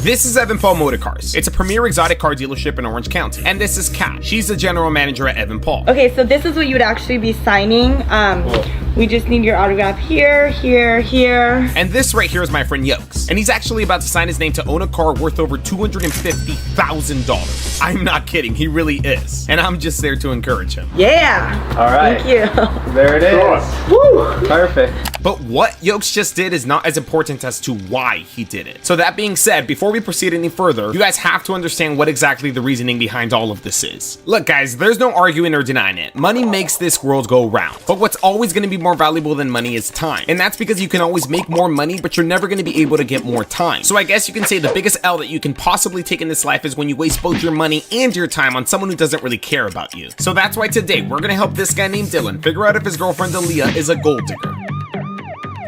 This is Evan Paul Motor Cars. It's a premier exotic car dealership in Orange County. And this is Kat. She's the general manager at Evan Paul. Okay, so this is what you would actually be signing. We just need your autograph here, here, here. And this right here is my friend Yokes. And he's actually about to sign his name to own a car worth over $250,000. I'm not kidding, he really is. And I'm just there to encourage him. Yeah. All right. Thank you. There it is. Woo! Perfect. But what Yokes just did is not as important as to why he did it. So that being said, before we proceed any further, you guys have to understand what exactly the reasoning behind all of this is. Look guys, there's no arguing or denying it. Money makes this world go round. But what's always going to be more valuable than money is time. And that's because you can always make more money, but you're never going to be able to get more time. So I guess you can say the biggest L that you can possibly take in this life is when you waste both your money and your time on someone who doesn't really care about you. So that's why today we're going to help this guy named Dylan figure out if his girlfriend Aaliyah is a gold digger.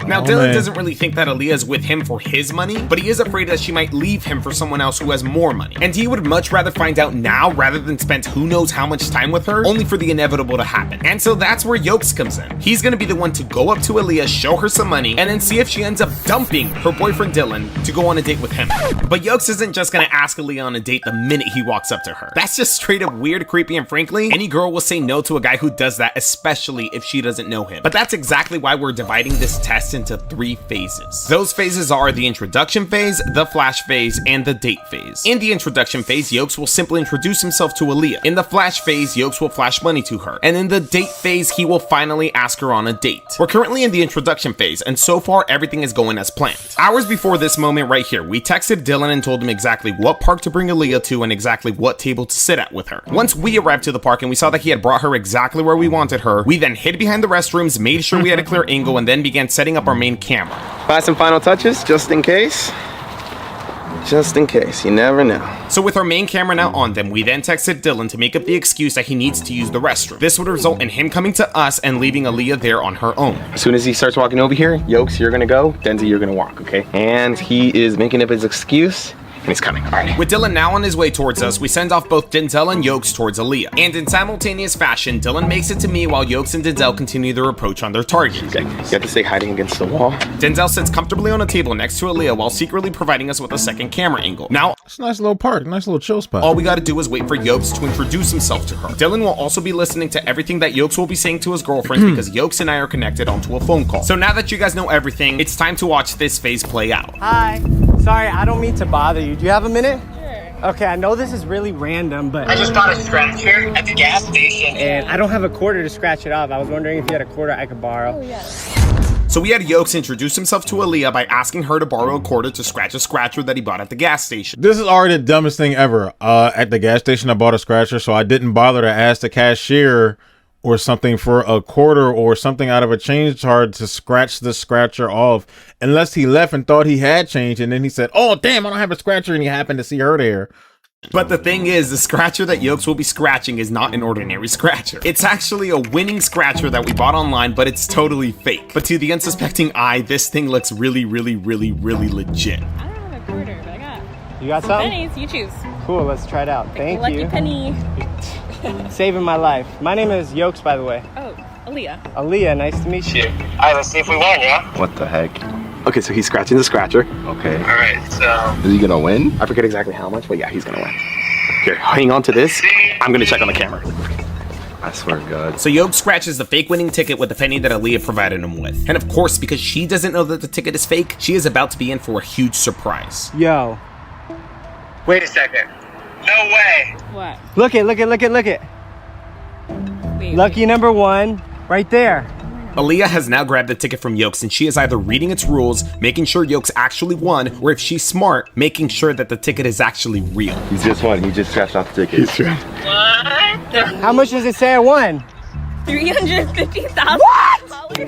Now, Dylan doesn't really think that Aaliyah is with him for his money, but he is afraid that she might leave him for someone else who has more money. And he would much rather find out now rather than spend who knows how much time with her, only for the inevitable to happen. And so that's where Yokes comes in. He's gonna be the one to go up to Aaliyah, show her some money, and then see if she ends up dumping her boyfriend Dylan to go on a date with him. But Yokes isn't just gonna ask Aaliyah on a date the minute he walks up to her. That's just straight up weird, creepy, and frankly, any girl will say no to a guy who does that, especially if she doesn't know him. But that's exactly why we're dividing this test into 3 phases. Those phases are the introduction phase, the flash phase, and the date phase. In the introduction phase, Yokes will simply introduce himself to Aaliyah. In the flash phase, Yokes will flash money to her. And in the date phase, he will finally ask her on a date. We're currently in the introduction phase, and so far everything is going as planned. Hours before this moment right here, we texted Dylan and told him exactly what park to bring Aaliyah to and exactly what table to sit at with her. Once we arrived to the park and we saw that he had brought her exactly where we wanted her, we then hid behind the restrooms, made sure we had a clear angle, and then began setting up our main camera. Buy some final touches, just in case. Just in case, you never know. So with our main camera now on them, we then texted Dylan to make up the excuse that he needs to use the restroom. This would result in him coming to us and leaving Aaliyah there on her own. As soon as he starts walking over here, Yokes, you're gonna go, Denzi, you're gonna walk, okay? And he is making up his excuse. And he's coming, all right. With Dylan now on his way towards us, we send off both Denzel and Yokes towards Aaliyah. And in simultaneous fashion, Dylan makes it to me while Yokes and Denzel continue their approach on their target. Okay, you have to stay hiding against the wall. Denzel sits comfortably on a table next to Aaliyah while secretly providing us with a second camera angle. Now, it's a nice little park, nice little chill spot. all we gotta do is wait for Yokes to introduce himself to her. Dylan will also be listening to everything that Yokes will be saying to his girlfriend because Yokes and I are connected onto a phone call. So now that you guys know everything, it's time to watch this phase play out. Hi. Sorry, I don't mean to bother you. Do you have a minute? Okay, I know this is really random, but I just bought a scratcher at the gas station. and I don't have a quarter to scratch it off. I was wondering if you had a quarter I could borrow. Oh, yeah. So we had Yokes introduce himself to Aaliyah by asking her to borrow a quarter to scratch a scratcher that he bought at the gas station. This is already the dumbest thing ever. At the gas station, I bought a scratcher, so I didn't bother to ask the cashier or something for a quarter or something out of a change card to scratch the scratcher off, unless he left and thought he had change, and then he said, oh damn, I don't have a scratcher, and he happened to see her there. But the thing is, the scratcher that Yokes will be scratching is not an ordinary scratcher. It's actually a winning scratcher that we bought online, but it's totally fake. But to the unsuspecting eye, this thing looks really, really, really, really legit. I don't have a quarter, but I got You got some? pennies. You choose. Cool, let's try it out. Thank Lucky you. penny. Saving my life. My name is Yokes, by the way. Oh, Aaliyah. Aaliyah, nice to meet you. All right, let's see if we win, yeah? What the heck? Okay, so he's scratching the scratcher. Okay. All right, so Is he gonna win? I forget exactly how much, but yeah, he's gonna win. Here, hang on to this. I'm gonna check on the camera. I swear to God. So Yokes scratches the fake winning ticket with the penny that Aaliyah provided him with. And of course, because she doesn't know that the ticket is fake, she is about to be in for a huge surprise. Yo. wait a second. No way. What? Look it. Wait, Lucky number 1, right there. Aaliyah has now grabbed the ticket from Yokes, and she is either reading its rules, making sure Yokes actually won, or if she's smart, making sure that the ticket is actually real. He just won. He just scratched off the ticket. He's right. What? How much does it say I won? $350,000. Wait,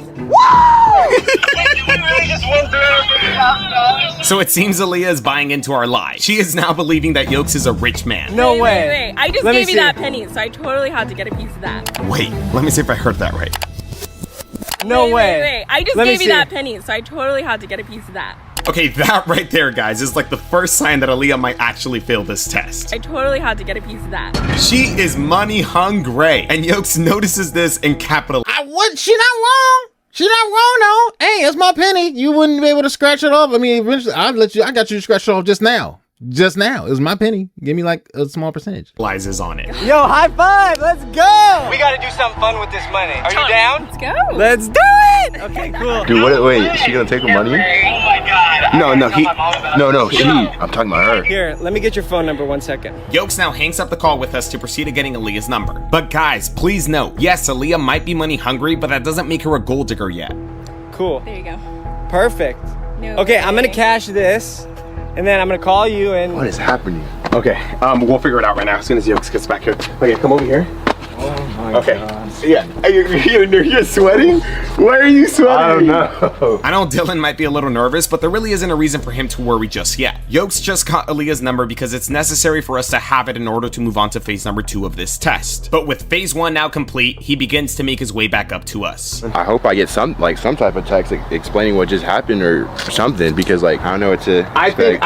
did we really just win $350,000? So it seems Aaliyah is buying into our lie. She is now believing that Yokes is a rich man. No way. Wait. I just Let me gave you see. that penny, so I totally had to get a piece of that. Wait, let me see if I heard that right. No way. Wait. I just Let me gave you see. that penny, so I totally had to get a piece of that. Okay, that right there, guys, is like the first sign that Aaliyah might actually fail this test. I totally had to get a piece of that. She is money hungry, and Yokes notices this and capitalizes. She not wrong. She not wrong, though. Hey, it's my penny. You wouldn't be able to scratch it off. I mean, eventually, I got you to scratch it off just now. just now. It was my penny. Give me like a small percentage. Lies on it. Yo, high five. Let's go. We got to do something fun with this money. Are you down? Let's go. Let's do it. Okay, cool. Dude, wait, is she gonna take the money? Oh my god. No, she. I'm talking about her. Here, let me get your phone number 1 second. Yokes now hangs up the call with us to proceed to getting Aaliyah's number. But guys, please note, yes, Aaliyah might be money hungry, but that doesn't make her a gold digger yet. Cool. There you go. Perfect. No Okay, I'm way. gonna cash this, and then I'm gonna call you and. What is happening? Okay, we'll figure it out right now as soon as Yokes gets back here. Okay, come over here. Oh my Okay. gosh. Yeah. You're sweating? Why are you sweating? I don't know. I know Dylan might be a little nervous, but there really isn't a reason for him to worry just yet. Yokes just got Aaliyah's number because it's necessary for us to have it in order to move on to phase number 2 of this test. But with phase 1 now complete, he begins to make his way back up to us. I hope I get some type of text explaining what just happened or something, because like I don't know what to. I think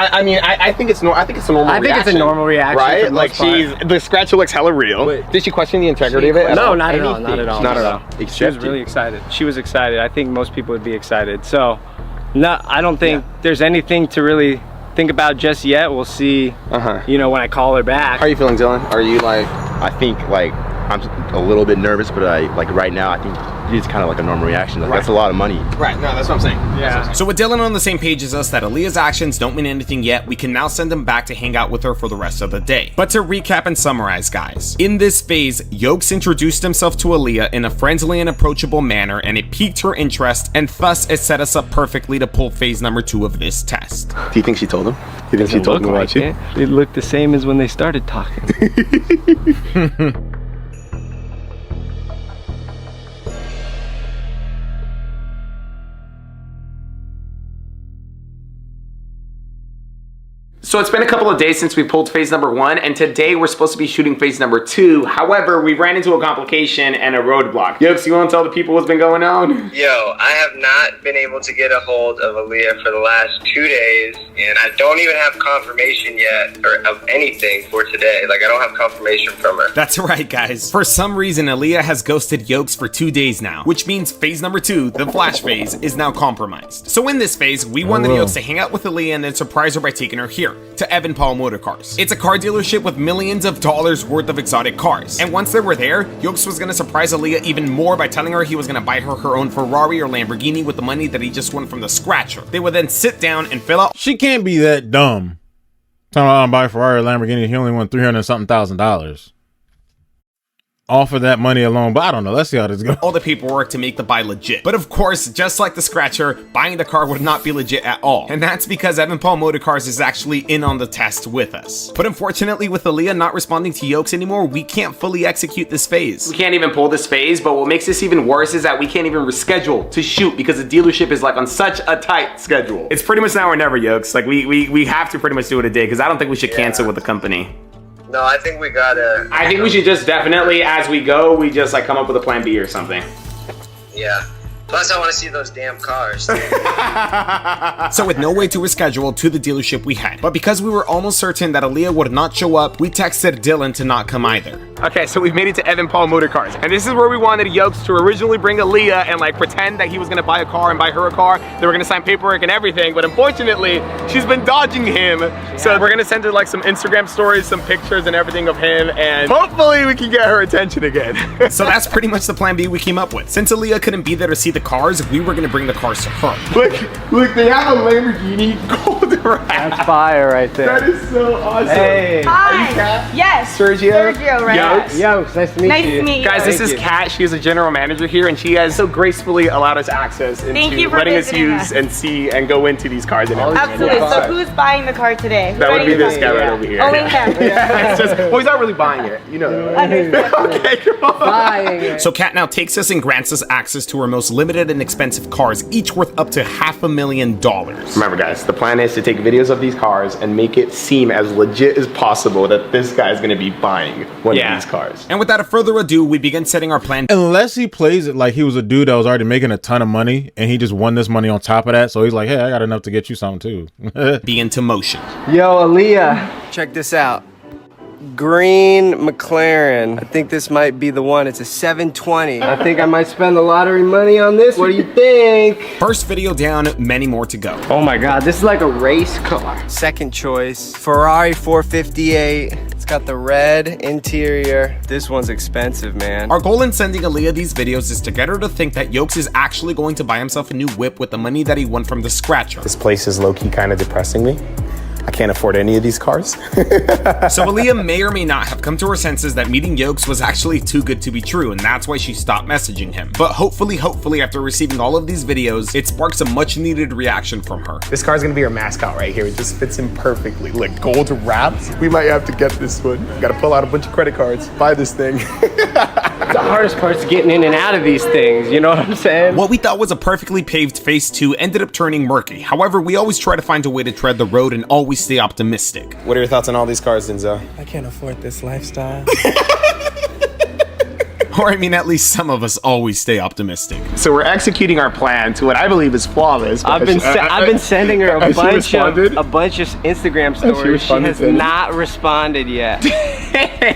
it's normal. I think it's a normal. I think it's a normal reaction, right? for the Like most part. the scratcher looks hella real. Wait. Did she question the integrity of it? No, not at all. Not at all. Not at all. She was really excited. She was excited. I think most people would be excited. So, no, I don't think there's anything to really think about just yet. We'll see. You know, when I call her back. How are you feeling, Dylan? Are you like? I think like I'm a little bit nervous, but right now I think it's kind of like a normal reaction. Like, that's a lot of money. Right, no, that's what I'm saying. Yeah. So with Dylan on the same page as us that Aaliyah's actions don't mean anything yet, we can now send him back to hang out with her for the rest of the day. But to recap and summarize, guys, in this phase, Yokes introduced himself to Aaliyah in a friendly and approachable manner, and it piqued her interest, and thus it set us up perfectly to pull phase number 2 of this test. Do you think she told him? Do you think she told him about you? It looked the same as when they started talking. So it's been a couple of days since we pulled phase number 1, and today we're supposed to be shooting phase number 2. However, we ran into a complication and a roadblock. Yokes, you want to tell the people what's been going on? Yo, I have not been able to get a hold of Aaliyah for the last 2 days, and I don't even have confirmation yet or of anything for today. Like, I don't have confirmation from her. That's right, guys. For some reason, Aaliyah has ghosted Yokes for 2 days now, which means phase number 2, the flash phase, is now compromised. So in this phase, we wanted Yokes to hang out with Aaliyah and then surprise her by taking her here to Evan Paul Motor Cars. It's a car dealership with millions of dollars worth of exotic cars. And once they were there, Yokes was gonna surprise Aaliyah even more by telling her he was gonna buy her own Ferrari or Lamborghini with the money that he just won from the scratcher. They would then sit down and fill out. She can't be that dumb. Talking about buy a Ferrari or Lamborghini, he only won $300,000 off of that money alone. But I don't know. Let's see how this goes. All the paperwork to make the buy legit. But of course, just like the scratcher, buying the car would not be legit at all. And that's because Evan Paul Motor Cars is actually in on the test with us. But unfortunately, with Aaliyah not responding to Yokes anymore, we can't fully execute this phase. We can't even pull this phase, but what makes this even worse is that we can't even reschedule to shoot because the dealership is like on such a tight schedule. It's pretty much now or never, Yokes. Like we have to pretty much do it a day because I don't think we should cancel with the company. No, I think we gotta... I think we should just definitely, as we go, we just like come up with a plan B or something. Yeah. Plus, I want to see those damn cars. So with no way to reschedule to the dealership we had, but because we were almost certain that Aaliyah would not show up, we texted Dylan to not come either. Okay, so we've made it to Evan Paul Motor Cars, and this is where we wanted Yokes to originally bring Aaliyah and like pretend that he was gonna buy a car and buy her a car. They were gonna sign paperwork and everything, but unfortunately, she's been dodging him. Yeah. So we're gonna send her like some Instagram stories, some pictures and everything of him, and hopefully we can get her attention again. So that's pretty much the plan B we came up with. Since Aaliyah couldn't be there to see the cars, we were gonna bring the cars to her. Look, they have a Lamborghini gold wrap. That's fire right there. That is so awesome. Hey. Hi. Are you Kat? Yes. Sergio? Sergio, right? Yokes? Yo, nice to meet Nice you. to meet you. Guys, this Thank is you. Kat. She is a general manager here, and she has so gracefully allowed us access into Thank you for letting us visiting use us. and see and go into these cars and everything. Absolutely. Yeah. So who's buying the car today? That would be Who this guy right over here. Only him. It's just, well, he's not really buying it. You know that, right? Understood. Okay, come on. Buying it. So Kat now takes us and grants us access to her most limited and expensive cars, each worth up to $500,000. Remember, guys, the plan is to take videos of these cars and make it seem as legit as possible that this guy is going to be buying one of these cars. And without further ado, we begin setting our plan. Unless he plays it like he was a dude that was already making a ton of money and he just won this money on top of that. So he's like, hey, I got enough to get you something too. Be into motion. Yo, Aaliyah. Check this out. green McLaren. I think this might be the one. It's a 720. I think I might spend the lottery money on this. What do you think? First video down, many more to go. Oh my God, this is like a race car. Second choice, Ferrari 458. It's got the red interior. This one's expensive, man. Our goal in sending Aaliyah these videos is to get her to think that Yokes is actually going to buy himself a new whip with the money that he won from the scratcher. This place is low-key kind of depressing me. I can't afford any of these cars. So Aaliyah may or may not have come to her senses that meeting Yokes was actually too good to be true, and that's why she stopped messaging him. But hopefully, after receiving all of these videos, it sparks a much needed reaction from her. This car's gonna be our mascot right here. It just fits in perfectly. Look, gold wraps. We might have to get this one. Gotta pull out a bunch of credit cards, buy this thing. The hardest part's getting in and out of these things, you know what I'm saying? What we thought was a perfectly paved phase 2 ended up turning murky. However, we always try to find a way to tread the road and always stay optimistic. What are your thoughts on all these cars, Denzel? I can't afford this lifestyle. Or I mean, at least some of us always stay optimistic. So we're executing our plan to what I believe is flawless. I've been sending her a bunch of Instagram stories. She has not responded yet.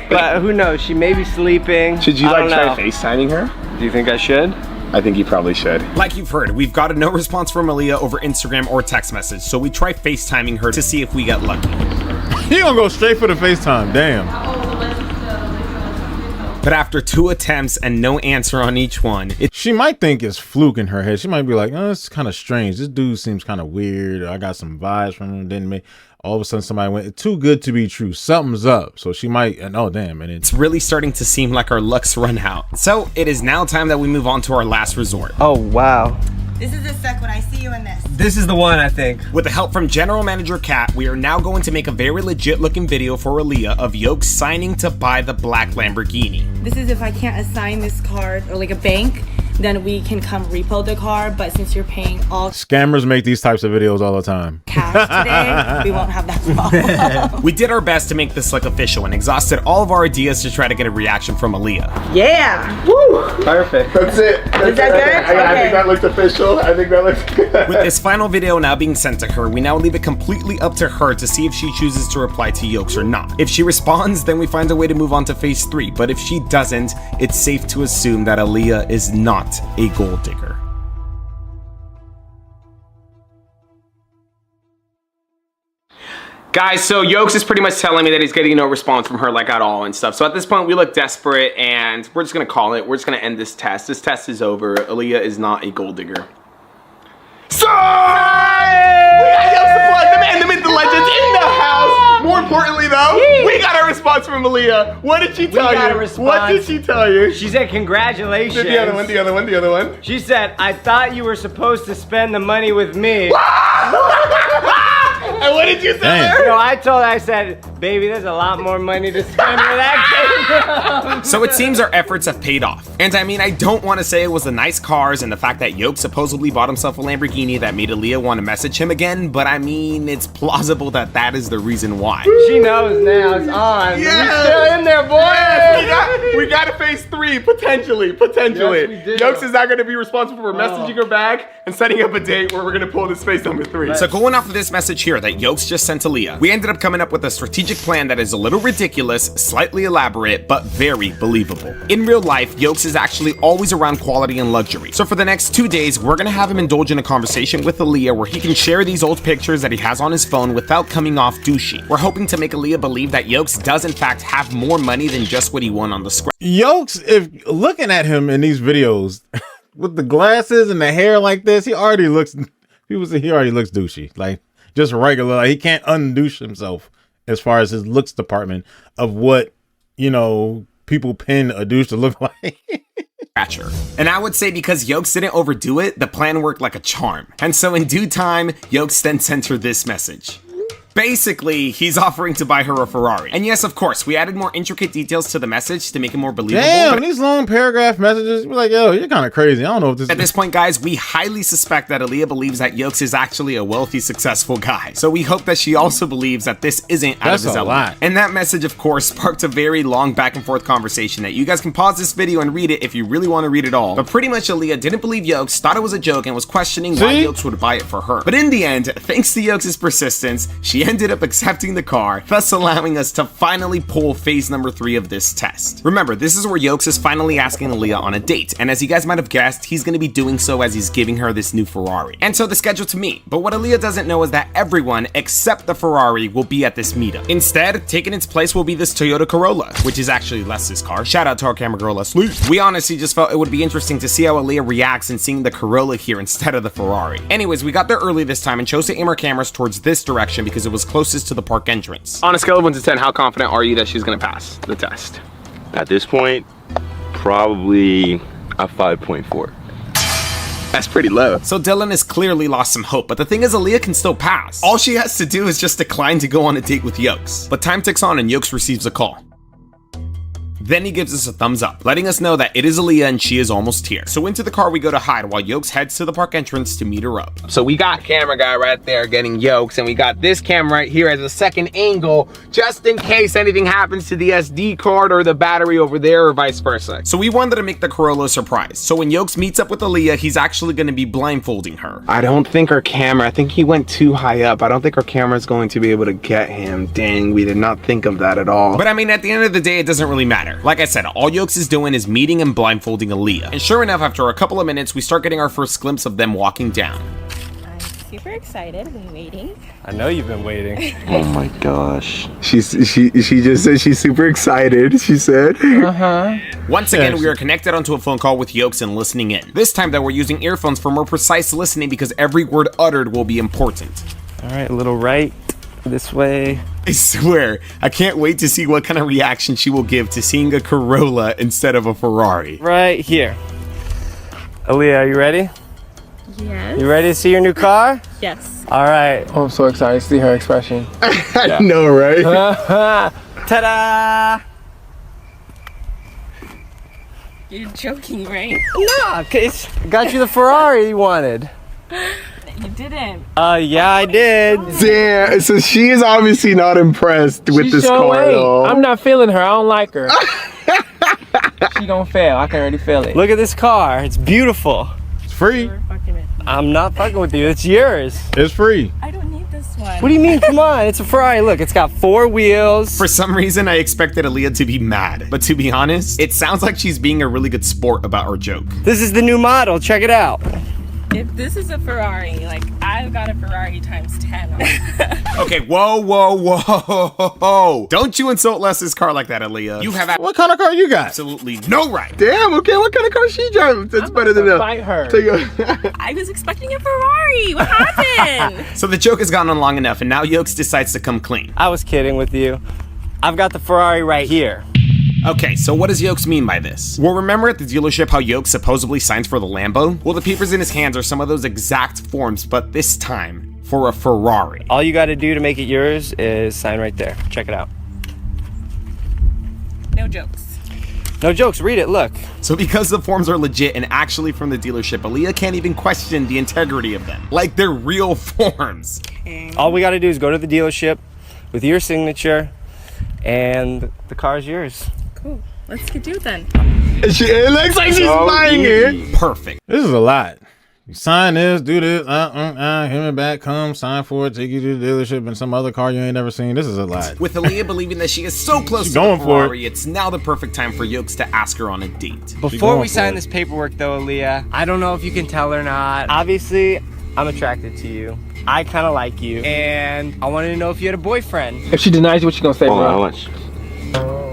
But who knows? She may be sleeping. Should you like try FaceTiming her? Do you think I should? I think you probably should. Like you've heard, we've got a no response from Aaliyah over Instagram or text message, so we try FaceTiming her to see if we get lucky. You gonna go straight for the FaceTime, damn. But after 2 attempts and no answer on each one, she might think it's fluke in her head. She might be like, oh, it's kind of strange. This dude seems kind of weird. I got some vibes from him. Didn't make. All of a sudden somebody went, too good to be true. Something's up. So she might, oh damn. And it's really starting to seem like our luck's run out. So it is now time that we move on to our last resort. Oh, wow. This is the sec when I see you in this. This is the one, I think. With the help from General Manager Kat, we are now going to make a very legit looking video for Aaliyah of Yokes signing to buy the black Lamborghini. This is if I can't assign this car or like a bank, then we can come repo the car. But since you're paying all scammers make these types of videos all the time. Cash today, we won't have that problem. We did our best to make this look official and exhausted all of our ideas to try to get a reaction from Aaliyah. Yeah. Woo! Perfect. That's it. Is that good? I think that looked official. I think that looked good. With this final video now being sent to her, we now leave it completely up to her to see if she chooses to reply to Yokes or not. If she responds, then we find a way to move on to phase 3. But if she doesn't, it's safe to assume that Aaliyah is not a gold digger. Guys, so Yokes is pretty much telling me that he's getting no response from her, like, at all and stuff. So at this point, we look desperate, and we're just gonna call it. We're just gonna end this test. This test is over. Aaliyah is not a gold digger. Sign! We got Yokes the plug, the man, the myth, the legend in the house. More importantly, though, we got a response from Aaliyah. What did she tell you? What did she tell you? She said, congratulations. The other one. She said, I thought you were supposed to spend the money with me. And what did you say? You know, I told her, I said, baby, there's a lot more money to spend where that came from. So it seems our efforts have paid off. And I mean, I don't want to say it was the nice cars and the fact that Yokes supposedly bought himself a Lamborghini that made Aaliyah want to message him again, but I mean, it's plausible that that is the reason why. She knows now, it's on. Yeah. We're still in there, boy. Yes, we got a phase 3, potentially. Yes, we do. Yokes is not going to be responsible for messaging her back and setting up a date where we're going to pull this phase number 3. So going off of this message here that Yokes just sent Aaliyah, we ended up coming up with a strategic plan that is a little ridiculous, slightly elaborate, but very believable. In real life, Yokes is actually always around quality and luxury. So for the next 2 days, we're gonna have him indulge in a conversation with Aaliyah where he can share these old pictures that he has on his phone without coming off douchey. We're hoping to make Aaliyah believe that Yokes does in fact have more money than just what he won on the scratch. Yokes, if looking at him in these videos with the glasses and the hair like this, he already looks douchey. Like, just regular. Like, he can't undouche himself as far as his looks department of what, you know, people pin a douche to look like. And I would say because Yokes didn't overdo it, the plan worked like a charm. And so in due time, Yokes then sent her this message. Basically, he's offering to buy her a Ferrari. And yes, of course, we added more intricate details to the message to make it more believable. Damn, these long paragraph messages, we're like, yo, you're kind of crazy. I don't know if this At this point, guys, we highly suspect that Aaliyah believes that Yokes is actually a wealthy, successful guy. So we hope that she also believes that this isn't out of his element. And that message, of course, sparked a very long back and forth conversation that you guys can pause this video and read it if you really want to read it all. But pretty much Aaliyah didn't believe Yokes, thought it was a joke, and was questioning why Yokes would buy it for her. But in the end, thanks to Yokes' persistence, she she ended up accepting the car, thus allowing us to finally pull phase number 3 of this test. Remember, this is where Yokes is finally asking Aaliyah on a date, and as you guys might have guessed, he's going to be doing so as he's giving her this new Ferrari. And so the schedule to meet, but what Aaliyah doesn't know is that everyone except the Ferrari will be at this meetup. Instead, taking its place will be this Toyota Corolla, which is actually Les's car. Shout out to our camera girl, Leslie. We honestly just felt it would be interesting to see how Aaliyah reacts in seeing the Corolla here instead of the Ferrari. Anyways, we got there early this time and chose to aim our cameras towards this direction because it was closest to the park entrance. On a scale of 1 to 10, how confident are you that she's gonna pass the test? At this point, probably a 5.4. That's pretty low. So Dylan has clearly lost some hope, but the thing is Aaliyah can still pass. All she has to do is just decline to go on a date with Yokes. But time ticks on and Yokes receives a call. Then he gives us a thumbs up, letting us know that it is Aaliyah and she is almost here. So into the car we go to hide while Yokes heads to the park entrance to meet her up. So we got camera guy right there getting Yokes, and we got this camera right here as a second angle, just in case anything happens to the SD card or the battery over there or vice versa. So we wanted to make the Corolla a surprise. So when Yokes meets up with Aaliyah, he's actually going to be blindfolding her. I don't think our camera, I think he went too high up. I don't think our camera's going to be able to get him. Dang, we did not think of that at all. But I mean, at the end of the day, it doesn't really matter. Like I said, all Yokes is doing is meeting and blindfolding Aaliyah. And sure enough, after a couple of minutes, we start getting our first glimpse of them walking down. I'm super excited. I've been waiting. I know you've been waiting. Oh my gosh. She just said she's super excited, she said. Once again, we are connected onto a phone call with Yokes and listening in. This time though, we're using earphones for more precise listening because every word uttered will be important. All right, a little right, this way. I swear, I can't wait to see what kind of reaction she will give to seeing a Corolla instead of a Ferrari. Right here. Aaliyah, are you ready? Yes. You ready to see your new car? Yes. All right. Oh, I'm so excited to see her expression. I know, right? Ta-da! You're joking, right? Nah, cause got you the Ferrari you wanted. You didn't. Yeah, I did. Damn, so she is obviously not impressed with this car at all. I'm not feeling her. I don't like her. She gonna fail. I can already feel it. Look at this car. It's beautiful. It's free. You're fucking it. I'm not fucking with you. It's yours. It's free. I don't need this one. What do you mean? Come on. It's a Ferrari. Look, it's got 4 wheels. For some reason, I expected Aaliyah to be mad, but to be honest, it sounds like she's being a really good sport about her joke. This is the new model. Check it out. If this is a Ferrari, like, I've got a Ferrari times 10 on it. Okay, whoa. Don't you insult Les's car like that, Aaliyah. You have What kind of car you got? absolutely no right. Damn, okay, what kind of car she driving? That's better than Fight her. I was expecting a Ferrari. What happened? So the joke has gone on long enough, and now Yokes decides to come clean. I was kidding with you. I've got the Ferrari right here. Okay, so what does Yokes mean by this? Well, remember at the dealership how Yokes supposedly signs for the Lambo? Well, the papers in his hands are some of those exact forms, but this time for a Ferrari. All you got to do to make it yours is sign right there. Check it out. No jokes. No jokes. Read it. Look. So because the forms are legit and actually from the dealership, Aaliyah can't even question the integrity of them. Like they're real forms. All we got to do is go to the dealership with your signature, and the car's yours. Cool. Let's get do it then. It looks like she's buying it. Perfect. This is a lot. You sign this, do this, him and back, come, sign for it, take you to the dealership in some other car you ain't never seen. This is a lot. With Aaliyah believing that she is so close She's to the going for it. Ferrari, it's now the perfect time for Yokes to ask her on a date. Before going we for sign it. this paperwork, though, Aaliyah, I don't know if you can tell or not. Obviously, I'm attracted to you. I kind of like you, and I wanted to know if you had a boyfriend. If she denies you, what you gonna say, Oh, how bro? much?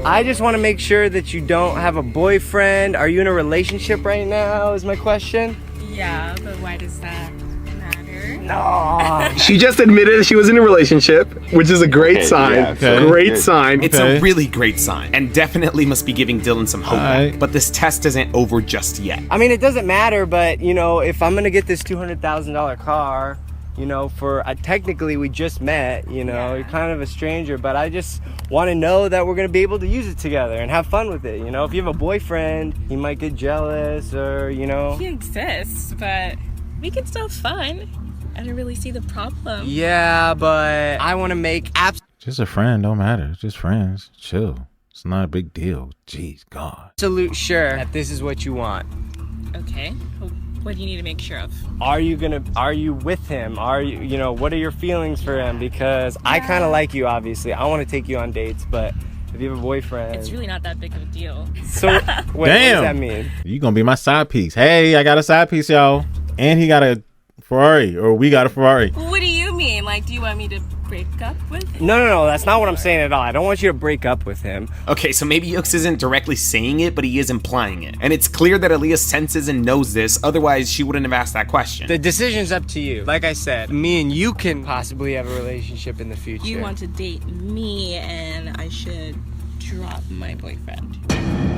I just want to make sure that you don't have a boyfriend. Are you in a relationship right now, is my question? Yeah, but why does that matter? No. She just admitted she was in a relationship, which is a great Okay, sign. yeah, okay. Great Good. sign. It's Okay. a really great sign, and definitely must be giving Dylan some hope. Alright. But this test isn't over just yet. I mean, it doesn't matter, but, you know, if I'm going to get this $200,000 car, you know, for technically we just met, you know, you're kind of a stranger, but I just want to know that we're going to be able to use it together and have fun with it. You know, if you have a boyfriend, he might get jealous or, you know. He exists, but we can still have fun. I don't really see the problem. Yeah, but I want to make Just a friend, don't matter. Just friends. Chill. It's not a big deal. Jeez, God. absolute sure that this is what you want. Okay. What do you need to make sure of? Are you with him? Are you, you know, what are your feelings for him? Because I kind of like you, obviously. I want to take you on dates, but if you have a boyfriend, It's really not that big of a deal. so what does that mean? You gonna be my side piece. Hey, I got a side piece, y'all. And he got a Ferrari, or we got a Ferrari. What do you mean? Like, do you want me to break up with him? No, that's not what I'm saying at all. I don't want you to break up with him. Okay, so maybe Yokes isn't directly saying it, but he is implying it. And it's clear that Aaliyah senses and knows this, otherwise she wouldn't have asked that question. The decision's up to you. Like I said, me and you can possibly have a relationship in the future. You want to date me, and I should drop my boyfriend.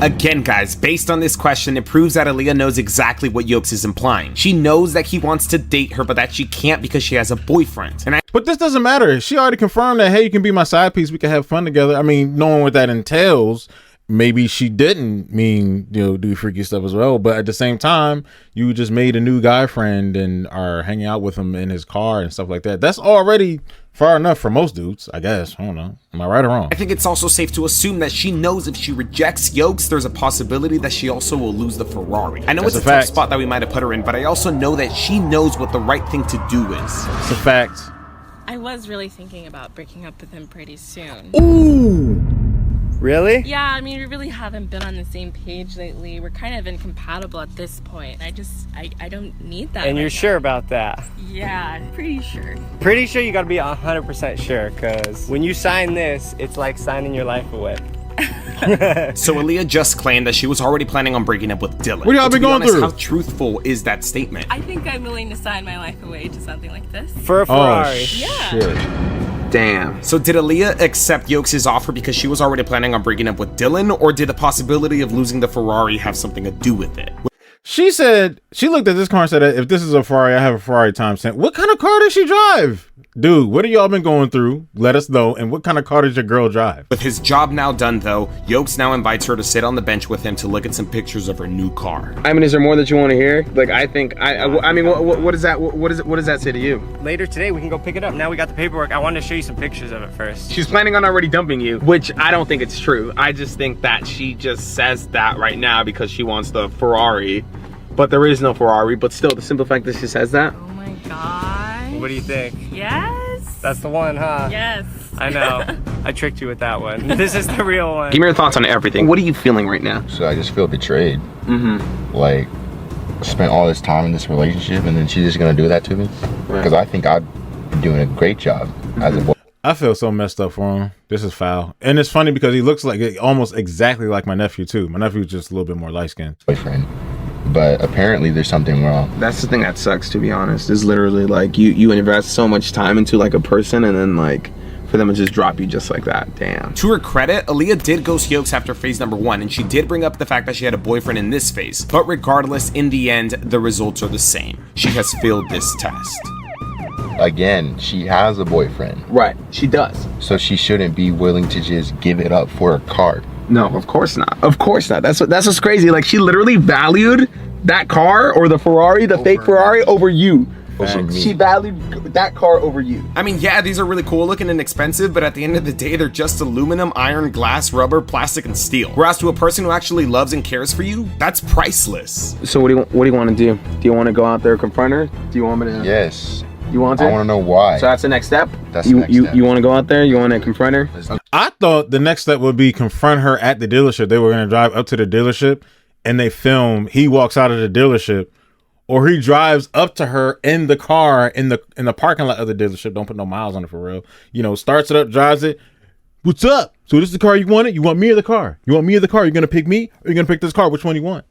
Again, guys, based on this question, it proves that Aaliyah knows exactly what Yokes is implying. She knows that he wants to date her, but that she can't because she has a boyfriend. But this doesn't matter. She already confirmed that, hey, you can be my side piece. We can have fun together. I mean, knowing what that entails, maybe she didn't mean, you know, do freaky stuff as well. But at the same time, you just made a new guy friend and are hanging out with him in his car and stuff like that. That's already far enough for most dudes, I guess. I don't know. Am I right or wrong? I think it's also safe to assume that she knows if she rejects Yokes, there's a possibility that she also will lose the Ferrari. I know That's it's a a tough fact. spot that we might have put her in, but I also know that she knows what the right thing to do is. It's a fact. I was really thinking about breaking up with him pretty soon. Ooh! Really? Yeah, I mean, we really haven't been on the same page lately. We're kind of incompatible at this point. I don't need that. And you're right sure about that? now. Yeah, pretty sure. Pretty sure you gotta be 100% sure, because when you sign this, it's like signing your life away. So Aaliyah just claimed that she was already planning on breaking up with Dylan. What y'all But to been be going honest, through? How truthful is that statement? I think I'm willing to sign my life away to something like this. For a Ferrari. Yeah. Shit. Damn. So did Aaliyah accept Yokes' offer because she was already planning on breaking up with Dylan, or did the possibility of losing the Ferrari have something to do with it? She said, she looked at this car and said, if this is a Ferrari, I have a Ferrari times 10. What kind of car does she drive? Dude, what have y'all been going through? Let us know. And what kind of car does your girl drive? With his job now done, though, Yokes now invites her to sit on the bench with him to look at some pictures of her new car. I mean, is there more that you want to hear? Like, I think, I mean, what is that? What does that say to you? Later today, we can go pick it up. Now we got the paperwork. I wanted to show you some pictures of it first. She's planning on already dumping you, which I don't think it's true. I just think that she just says that right now because she wants the Ferrari, but there is no Ferrari. But still, the simple fact that she says that. Oh my gosh. What do you think? Yes. That's the one, huh? Yes. I know. I tricked you with that one. This is the real one. Give me your thoughts on everything. What are you feeling right now? So I just feel betrayed. Mm-hmm. Like, spent all this time in this relationship and then she's just gonna do that to me? Because I think I've been doing a great job as a boy. I feel so messed up for him. This is foul. And it's funny because he looks like almost exactly like my nephew too. My nephew's just a little bit more light skinned. Boyfriend. But apparently there's something wrong. That's the thing that sucks, to be honest, is literally like you invest so much time into like a person and then like for them to just drop you just like that. Damn. To her credit, Aaliyah did ghost Yokes after phase number 1, and she did bring up the fact that she had a boyfriend in this phase. But regardless, in the end, the results are the same. She has failed this test. Again, she has a boyfriend. Right, she does. So she shouldn't be willing to just give it up for a car. No, of course not. Of course not. That's what's crazy. Like, she literally valued that car or the Ferrari, the fake Ferrari, over you. She valued that car over you. I mean, yeah, these are really cool looking and expensive, but at the end of the day, they're just aluminum, iron, glass, rubber, plastic, and steel. Whereas to a person who actually loves and cares for you, that's priceless. So what do you want to do? Do you want to go out there and confront her? Do you want me to? Yes. You want to? I want to know why. So that's the next step? That's the next step. You want to go out there? You want to confront her? I thought the next step would be confront her at the dealership. They were going to drive up to the dealership and they film. He walks out of the dealership, or he drives up to her in the car in the parking lot of the dealership. Don't put no miles on it for real. You know, starts it up, drives it. What's up? So this is the car you wanted? You want me or the car? You want me or the car? You're going to pick me or you're going to pick this car? Which one you want?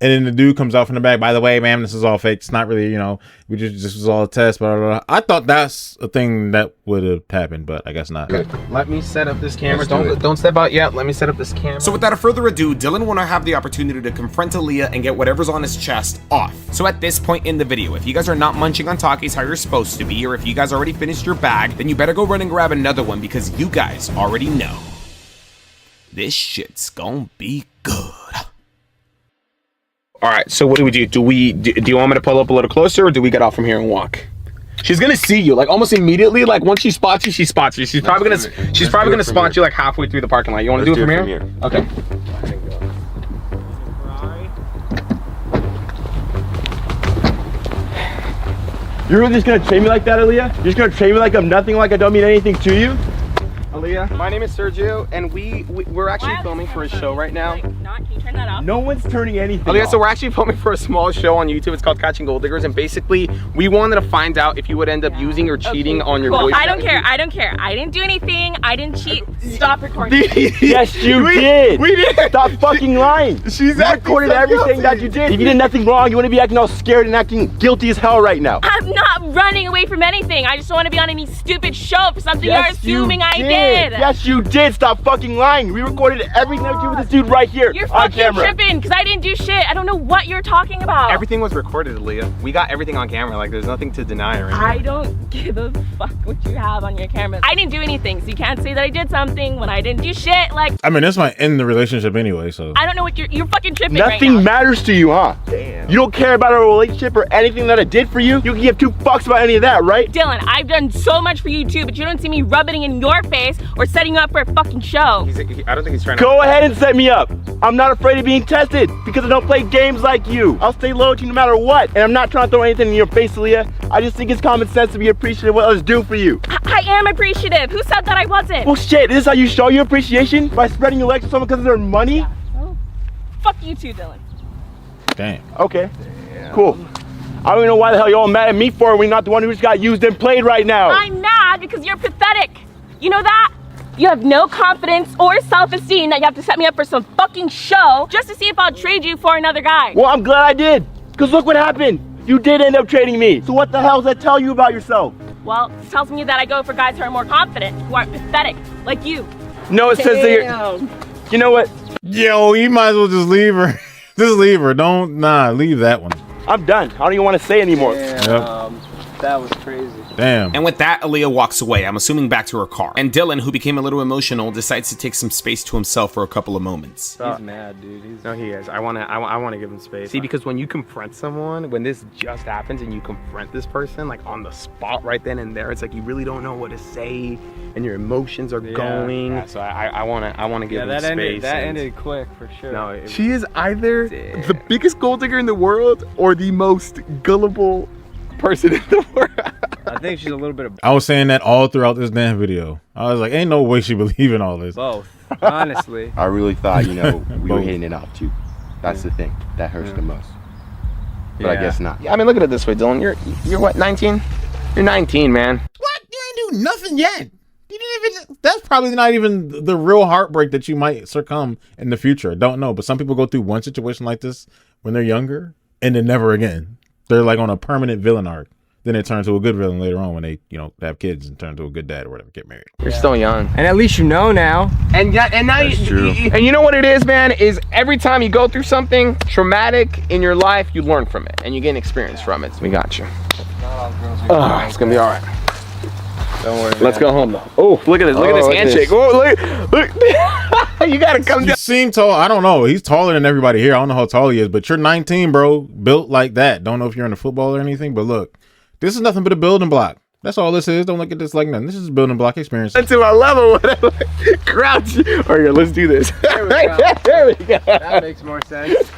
And then the dude comes out from the back. By the way, ma'am, this is all fake. It's not really, you know, this was all a test. Blah, blah, blah. I thought that's a thing that would have happened, but I guess not. Good. Let me set up this camera. Let's do Don't step out yet. Let me set up this camera. So without further ado, Dylan will now have the opportunity to confront Aaliyah and get whatever's on his chest off. So at this point in the video, if you guys are not munching on Takis how you're supposed to be, or if you guys already finished your bag, then you better go run and grab another one because you guys already know. This shit's gonna be good. All right, so what do we do? Do you want me to pull up a little closer, or do we get off from here and walk? She's gonna see you like almost immediately. Like once she spots you, she spots you. She's probably gonna spot you like halfway through the parking lot. You want to do it from here? Okay. You're really just gonna treat me like that, Aaliyah? You're just gonna treat me like I'm nothing, like I don't mean anything to you? Aaliyah, my name is Sergio, and we're actually filming for a show right now. Can you turn that off? No one's turning anything Aaliyah, off. so we're actually filming for a small show on YouTube. It's called Catching Gold Diggers, and basically, we wanted to find out if you would end up using or cheating on your boyfriend. I don't care. I don't care. I didn't do anything. I didn't cheat. Stop recording. Yes, you did. We did. Stop fucking lying. She's You recorded everything that you did. If you did nothing wrong, you want to be acting all scared and acting guilty as hell right now. I'm not running away from anything. I just don't want to be on any stupid show for something you're assuming I did. Yes, you did. Stop fucking lying. We recorded everything that you did with this dude right here You're on fucking camera. tripping because I didn't do shit. I don't know what you're talking about. Everything was recorded, Aaliyah. We got everything on camera. Like, there's nothing to deny or anything. I don't give a fuck what you have on your camera. I didn't do anything, so you can't say that I did something when I didn't do shit. Like, I mean, this might end the relationship anyway, so. I don't know what you're fucking tripping right Nothing now. matters to you, huh? Damn. You don't care about our relationship or anything that I did for you? You can give 2 fucks about any of that, right? Dylan, I've done so much for you too, but you don't see me rubbing it in your face or setting you up for a fucking show. I don't think he's trying to. Go ahead and set me up. I'm not afraid of being tested because I don't play games like you. I'll stay loyal to you no matter what. And I'm not trying to throw anything in your face, Aaliyah. I just think it's common sense to be appreciative of what others do for you. I am appreciative. Who said that I wasn't? Well, shit, this is how you show your appreciation? By spreading your legs to someone because of their money? Yeah. Well, fuck you too, Dylan. Damn. Okay, cool. I don't even know why the hell you're all mad at me for when you're not the one who just got used and played right now. I'm mad because you're pathetic. You know that? You have no confidence or self-esteem that you have to set me up for some fucking show just to see if I'll trade you for another guy. Well, I'm glad I did. Because look what happened. You did end up trading me. So what the hell does that tell you about yourself? Well, it tells me that I go for guys who are more confident, who aren't pathetic, like you. No, it says that you're... You know what? Yo, you might as well just leave her. Just leave her. Leave that one. I'm done. I don't even want to say anymore. Damn, that was crazy. Damn. And with that, Aaliyah walks away, I'm assuming back to her car. And Dylan, who became a little emotional, decides to take some space to himself for a couple of moments. He's mad, dude. No, he is. I wanna give him space. See, because when you confront someone, when this just happens and you confront this person, like on the spot right then and there, it's like you really don't know what to say and your emotions are going. Yeah, so I wanna give him space. That ended quick for sure. No, she is either the biggest gold digger in the world or the most gullible person in the world. I think she's a little bit of I was saying that all throughout this damn video. I was like, ain't no way she believe in all this. both, honestly. I really thought, you know, we were hitting it off too. That's the thing. That hurts the most. But I guess not. I mean, look at it this way, Dylan. You're what, 19? You're 19, man. What? You ain't do nothing yet. You didn't even. That's probably not even the real heartbreak that you might succumb in the future. I don't know, but some people go through one situation like this when they're younger, and then never again. They're like on a permanent villain arc. Then they turn to a good villain later on when they, you know, have kids and turn to a good dad or whatever, get married. You're still young. And at least you know now. And now and you know what it is, man, is every time you go through something traumatic in your life, you learn from it and you gain experience from it. So we got you. It's gonna be all right. Don't worry. Let's go home though. Oh, look at this! Look at this handshake! Oh, look! You gotta come down. You seem tall. I don't know. He's taller than everybody here. I don't know how tall he is, but you're 19, bro. Built like that. Don't know if you're into football or anything, but look, this is nothing but a building block. That's all this is. Don't look at this like nothing. This is a building block experience. To my level, crouch. Or here, let's do this. There we go. There we go. That makes more sense.